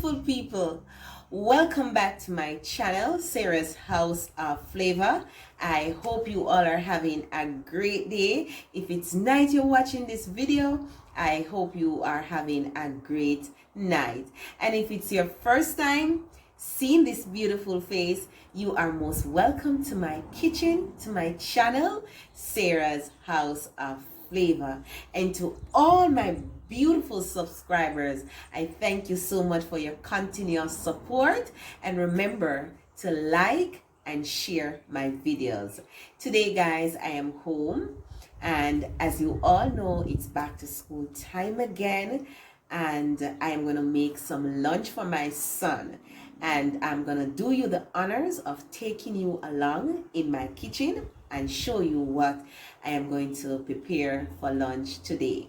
beautiful people, welcome back to my channel, Sarah's House of Flavor. I hope you all are having a great day. If it's night you're watching this video, I hope you are having a great night. And if it's your first time seeing this beautiful face, you are most welcome to my kitchen, to my channel, Sarah's House of Flavor. And to all my beautiful subscribers, I thank you so much for your continuous support, and remember to like and share my videos. Today guys, I am home, and as you all know, it's back to school time again, and I am going to make some lunch for my son, and I'm going to do you the honors of taking you along in my kitchen and show you what I am going to prepare for lunch today.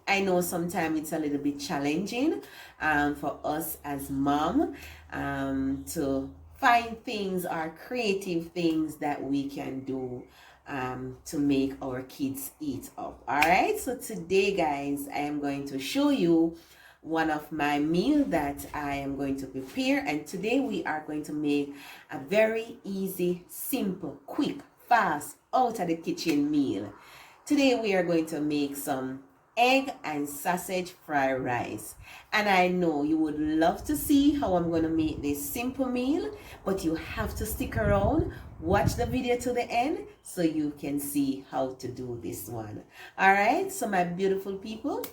I know sometimes it's a little bit challenging for us as mom to find things or creative things that we can do to make our kids eat up. All right, so today guys, I am going to show you one of my meal that I am going to prepare, and today we are going to make a very easy, simple, quick, fast, out of the kitchen meal. Today we are going to make some egg and sausage fried rice, and I know you would love to see how I'm going to make this simple meal, but you have to stick around, watch the video to the end so you can see how to do this one. All right, so my beautiful people,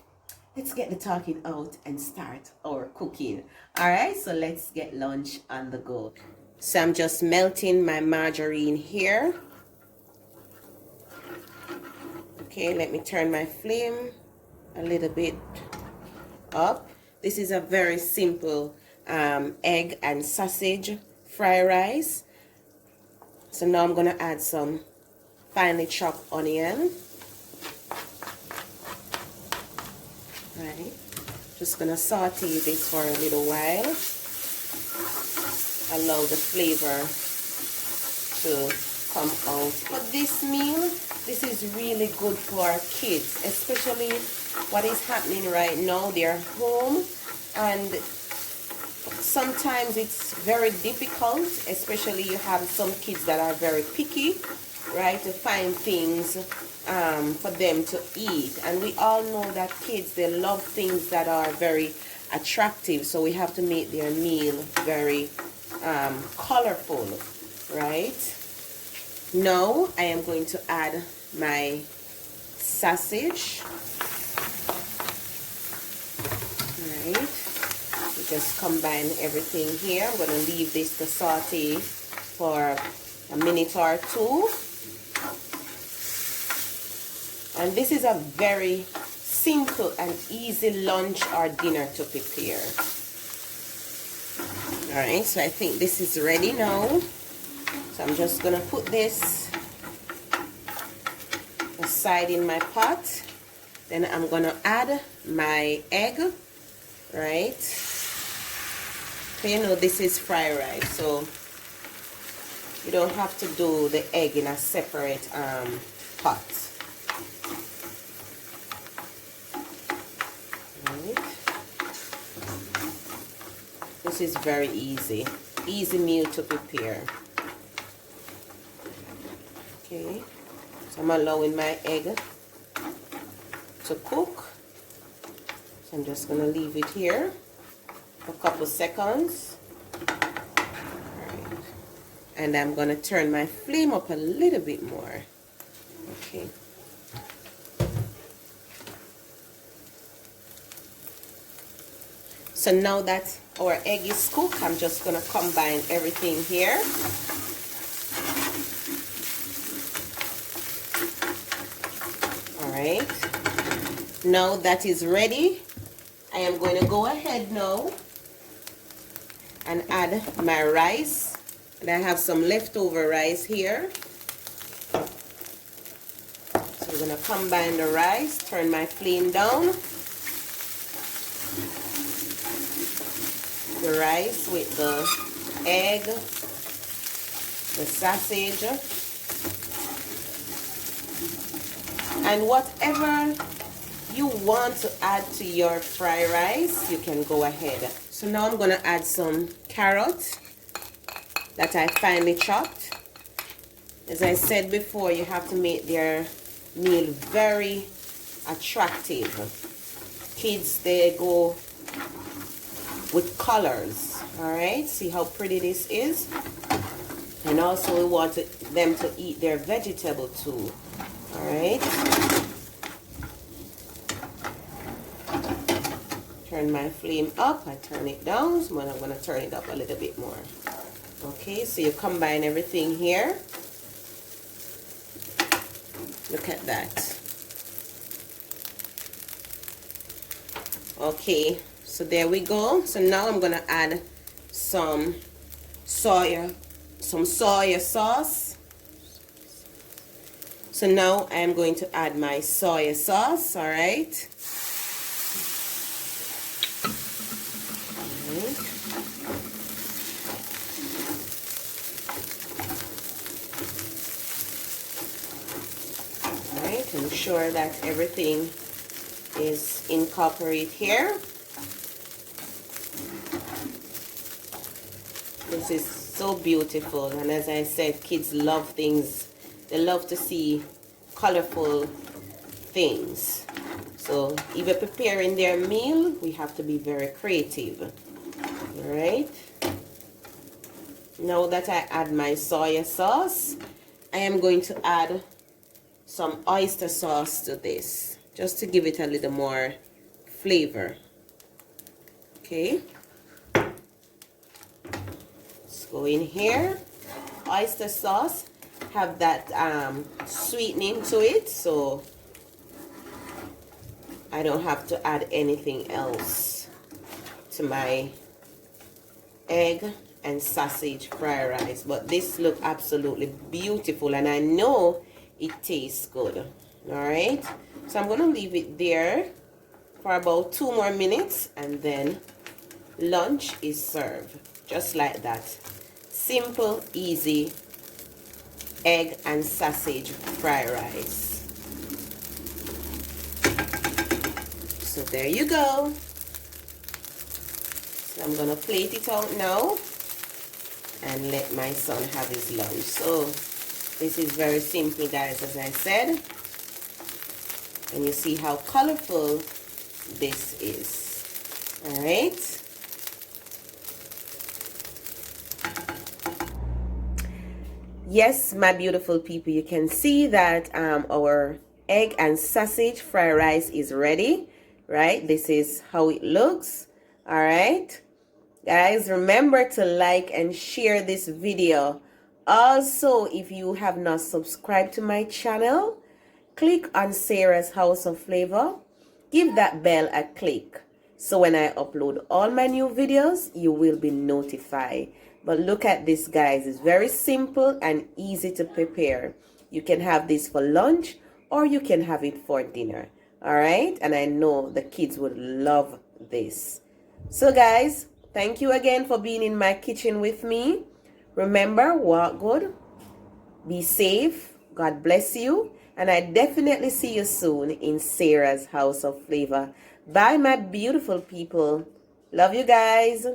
let's get the talking out and start our cooking. All right, so let's get lunch on the go. So I'm just melting my margarine here. Okay, let me turn my flame a little bit up. This is a very simple egg and sausage fried rice. So now I'm gonna add some finely chopped onion. Right, just gonna saute this for a little while. Allow the flavor to come out. For this meal, this is really good for our kids, especially what is happening right now. They're home, and sometimes it's very difficult, especially you have some kids that are very picky, right, to find things for them to eat. And we all know that kids, they love things that are very attractive, so we have to make their meal very colorful, right? Now I am going to add my sausage. Alright, just combine everything here. I'm going to leave this to saute for a minute or two. And this is a very simple and easy lunch or dinner to prepare. Alright, so I think this is ready now. So I'm just going to put this aside in my pot. Then I'm going to add my egg, right? So you know this is fried rice, so you don't have to do the egg in a separate pot. Right. This is very easy meal to prepare. Okay, so I'm allowing my egg to cook. So I'm just going to leave it here for a couple seconds. Alright. And I'm going to turn my flame up a little bit more. Okay. So now that our egg is cooked, I'm just going to combine everything here. Alright, now that is ready, I am going to go ahead now and add my rice. And I have some leftover rice here. So we're going to combine the rice, turn my flame down. The rice with the egg, the sausage, and whatever you want to add to your fried rice, you can go ahead. So So now I'm gonna add some carrots that I finely chopped. As I said before, you have to make their meal very attractive. Kids, they go with colors. All right, see how pretty this is? And also we want them to eat their vegetable too. All right. Turn my flame up. I turn it down. So I'm going to turn it up a little bit more. Okay, so you combine everything here. Look at that. Okay, so there we go. So now I'm going to add some soy sauce. So now I'm going to add my soy sauce, all right? All right, ensure that everything is incorporated here. This is so beautiful, and as I said, kids love things. They love to see colorful things. So even preparing their meal, we have to be very creative. All right. Now that I add my soy sauce, I am going to add some oyster sauce to this, just to give it a little more flavor. Okay. Let's go in here. Oyster sauce have that sweetening to it, so I don't have to add anything else to my egg and sausage fried rice. But this looks absolutely beautiful, and I know it tastes good. All right, so I'm gonna leave it there for about 2 more minutes, and then lunch is served just like that. Simple, easy egg and sausage fried rice. So there you go. So I'm gonna plate it out now and let my son have his lunch. So this is very simple, guys, as I said, and you see how colorful this is. All right. Yes, my beautiful people, you can see that our egg and sausage fried rice is ready, right? This is how it looks. All right, guys, remember to like and share this video. Also, if you have not subscribed to my channel, click on Sarah's House of Flavor. Give that bell a click, so when I upload all my new videos, you will be notified. But look at this, guys. It's very simple and easy to prepare. You can have this for lunch or you can have it for dinner. All right? And I know the kids would love this. So, guys, thank you again for being in my kitchen with me. Remember, walk good, be safe, God bless you, and I definitely see you soon in Sarah's House of Flavor. Bye, my beautiful people. Love you guys.